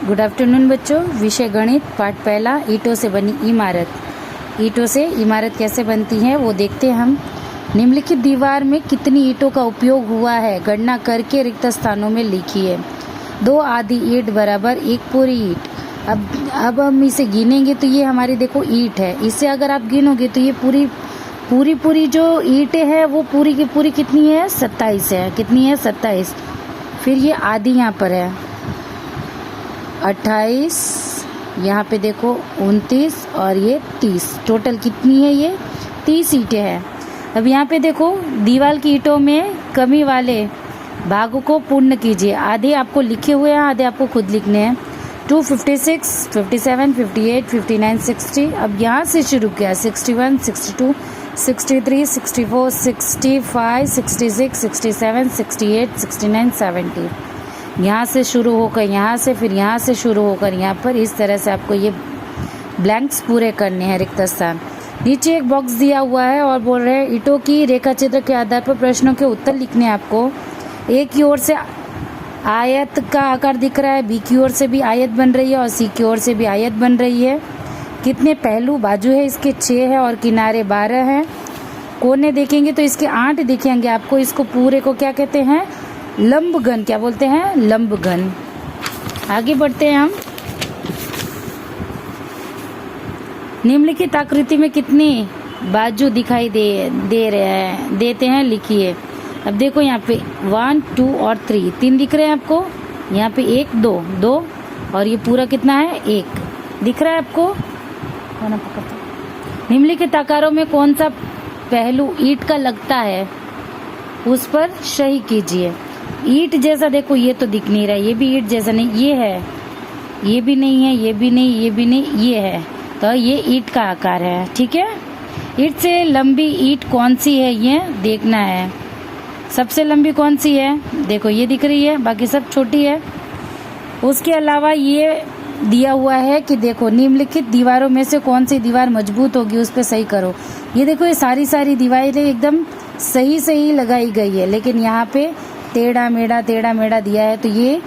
Good afternoon बच्चों। विषय गणित, पाठ पहला, ईंटों से बनी इमारत। ईंटों से इमारत कैसे बनती है वो देखते हैं हम। निम्नलिखित दीवार में कितनी ईंटों का उपयोग हुआ है, गणना करके रिक्त स्थानों में लिखिए। 2 आधी ईंट बराबर 1 पूरी ईंट। अब हम इसे गिनेंगे तो ये हमारी देखो ईंट है। इसे अगर आप गिनोगे तो ये पूरी जो ईंटें है वो पूरी की पूरी कितनी है, 27 है। कितनी है, 27। फिर ये आधी यहाँ पर है 28, यहाँ पे देखो 29 और ये 30। टोटल कितनी है, ये 30 ईंटें हैं। अब यहाँ पे देखो दीवार की ईंटों में कमी वाले भागों को पूर्ण कीजिए। आधे आपको लिखे हुए हैं, आधे आपको खुद लिखने हैं। 256, 57, 58, 59, 60। अब यहाँ से शुरू किया 61, 62, 63, 64, 65, 66, 67, 68, 69, 70। यहाँ से शुरू होकर यहाँ से, फिर यहाँ से शुरू होकर यहाँ पर, इस तरह से आपको ये ब्लैंक्स पूरे करने हैं, रिक्त स्थान। नीचे एक बॉक्स दिया हुआ है और बोल रहे हैं ईंटों की रेखा चित्र के आधार पर प्रश्नों के उत्तर लिखने हैं आपको। ए की ओर से आयत का आकार दिख रहा है, बी की ओर से भी आयत बन रही है और सी की ओर से भी आयत बन रही है। कितने पहलू बाजू है इसके, 6 है और किनारे 12 हैं। कोने देखेंगे तो इसके 8 दिखेंगे आपको। इसको पूरे को क्या कहते हैं, लंब घन। क्या बोलते हैं, लंब घन। आगे बढ़ते हैं हम। निम्नलिखित आकृति में कितने बाजू दिखाई देते हैं, लिखिए। अब देखो यहाँ पे 1, 2 और 3 दिख रहे हैं आपको। यहाँ पे 1, 2 और ये पूरा कितना है, 1 दिख रहा है आपको। निम्नलिखित आकारों में कौन सा पहलू ईंट का लगता है, उस पर सही कीजिए। ईंट जैसा देखो ये तो दिख नहीं रहा है, ये भी ईंट जैसा नहीं, ये है, ये भी नहीं है, ये भी नहीं, ये भी नहीं, ये है। तो ये ईंट का आकार है, ठीक है। ईंट से लंबी ईंट कौन सी है, ये देखना है। सबसे लंबी कौन सी है, देखो ये दिख रही है, बाकी सब छोटी है। उसके अलावा ये दिया हुआ है कि देखो निम्नलिखित दीवारों में से कौन सी दीवार मजबूत होगी, उस पर सही करो। ये देखो ये सारी दीवारें एकदम सही लगाई गई है, लेकिन यहाँ पे टेढ़ा मेढ़ा दिया है, तो ये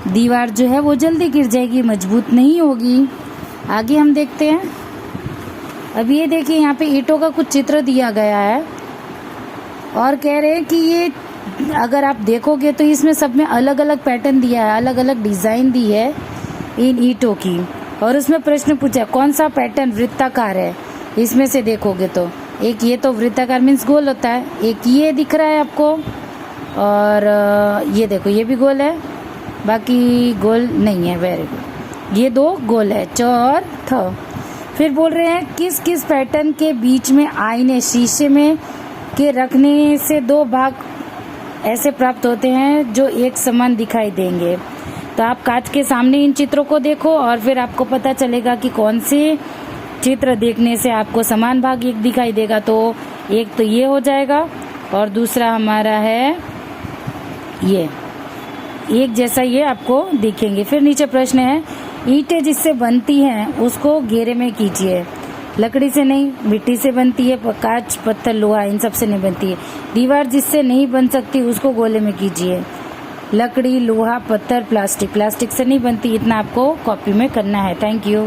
दीवार जो है वो जल्दी गिर जाएगी, मजबूत नहीं होगी। आगे हम देखते हैं। अब ये देखिए यहाँ पे ईंटों का कुछ चित्र दिया गया है और कह रहे हैं कि ये अगर आप देखोगे तो इसमें सब में अलग अलग पैटर्न दिया है, अलग अलग डिजाइन दी है इन ईंटों की। और उसमें प्रश्न पूछा कौन सा पैटर्न वृत्ताकार है। इसमें से देखोगे तो एक ये तो वृत्ताकार मीन्स गोल होता है, एक ये दिख रहा है आपको, और ये देखो ये भी गोल है, बाकी गोल नहीं है। वेरी गुड, ये 2 गोल है, च और थ। फिर बोल रहे हैं किस किस पैटर्न के बीच में आईने शीशे में के रखने से 2 भाग ऐसे प्राप्त होते हैं जो एक समान दिखाई देंगे। तो आप कांच के सामने इन चित्रों को देखो और फिर आपको पता चलेगा कि कौन से चित्र देखने से आपको समान भाग एक दिखाई देगा। तो एक तो ये हो जाएगा और दूसरा हमारा है ये, एक जैसा ये आपको दिखेंगे। फिर नीचे प्रश्न है ईंटें जिससे बनती हैं उसको घेरे में कीजिए। लकड़ी से नहीं, मिट्टी से बनती है, कांच, पत्थर, लोहा, इन सब से नहीं बनती है। दीवार जिससे नहीं बन सकती उसको गोले में कीजिए। लकड़ी, लोहा, पत्थर, प्लास्टिक से नहीं बनती। इतना आपको कॉपी में करना है। Thank you.